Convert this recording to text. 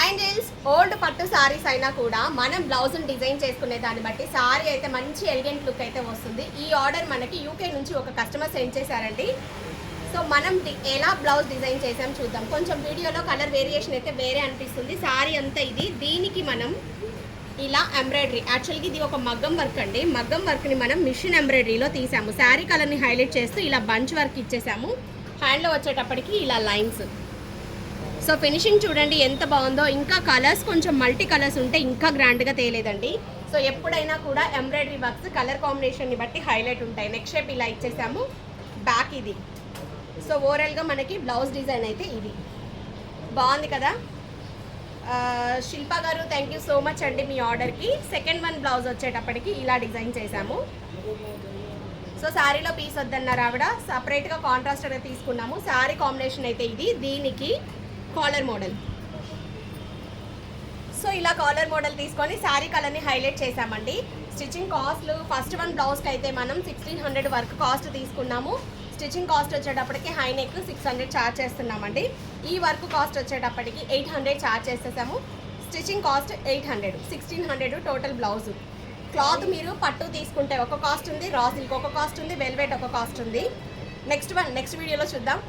Bangles old పట్టు సారీస్ అయినా కూడా మనం బ్లౌజ్ని డిజైన్ చేసుకునే దాన్ని బట్టి సారీ అయితే మంచి ఎలిగెంట్ లుక్ అయితే వస్తుంది. ఈ ఆర్డర్ మనకి యూకే నుంచి ఒక కస్టమర్ సెండ్ చేశారండి. సో మనం ఎలా బ్లౌజ్ డిజైన్ చేసాం చూద్దాం. కొంచెం వీడియోలో కలర్ వేరియేషన్ అయితే వేరే అనిపిస్తుంది. సారీ అంతా ఇది. దీనికి మనం ఇలా ఎంబ్రాయిడరీ, యాక్చువల్గా ఇది ఒక మగ్గం వర్క్ అండి. మగ్గం వర్క్ని మనం మిషన్ ఎంబ్రాయిడరీలో తీసాము. శారీ కలర్ని హైలైట్ చేస్తూ ఇలా బంచ్ వర్క్ ఇచ్చేసాము. హ్యాండ్లో వచ్చేటప్పటికి ఇలా లైన్స్. సో ఫినిషింగ్ చూడండి ఎంత బాగుందో. ఇంకా కలర్స్ కొంచెం మల్టీ కలర్స్ ఉంటే ఇంకా గ్రాండ్గా తేలేదండి. సో ఎప్పుడైనా కూడా ఎంబ్రాయిడరీ వర్క్స్ కలర్ కాంబినేషన్ని బట్టి హైలైట్ ఉంటాయి. నెక్ షేప్ ఇలా ఇచ్చేసాము. బ్యాక్ ఇది. సో ఓవరాల్గా మనకి బ్లౌజ్ డిజైన్ అయితే ఇది బాగుంది కదా. శిల్ప గారు థ్యాంక్ యూ సో మచ్ అండి మీ ఆర్డర్కి. సెకండ్ వన్ బ్లౌజ్ వచ్చేటప్పటికి ఇలా డిజైన్ చేసాము. సో శారీలో పీస్ వద్దన్నారు ఆవిడ, సపరేట్గా కాంట్రాస్ట్గా తీసుకున్నాము. శారీ కాంబినేషన్ అయితే ఇది. దీనికి కాలర్ మోడల్. సో ఇలా కాలర్ మోడల్ తీసుకొని శారీ కలర్ని హైలైట్ చేసామండి. స్టిచ్చింగ్ కాస్ట్లు ఫస్ట్ వన్ బ్లౌజ్కి అయితే మనం 1600 వరకు కాస్ట్ తీసుకున్నాము. స్టిచ్చింగ్ కాస్ట్ వచ్చేటప్పటికి హై నెక్ 600 ఛార్జ్ చేస్తున్నామండి. ఈ వర్క్ కాస్ట్ వచ్చేటప్పటికి 800 ఛార్జ్ చేసేసాము. Stitching cost 800, 1600 total blouse. Cloth మీరు పట్టు తీసుకుంటే ఒక కాస్ట్ ఉంది, రా సిల్క్ ఒక కాస్ట్ ఉంది, వెల్వెట్ ఒక కాస్ట్ ఉంది. నెక్స్ట్ వీడియోలో చూద్దాం.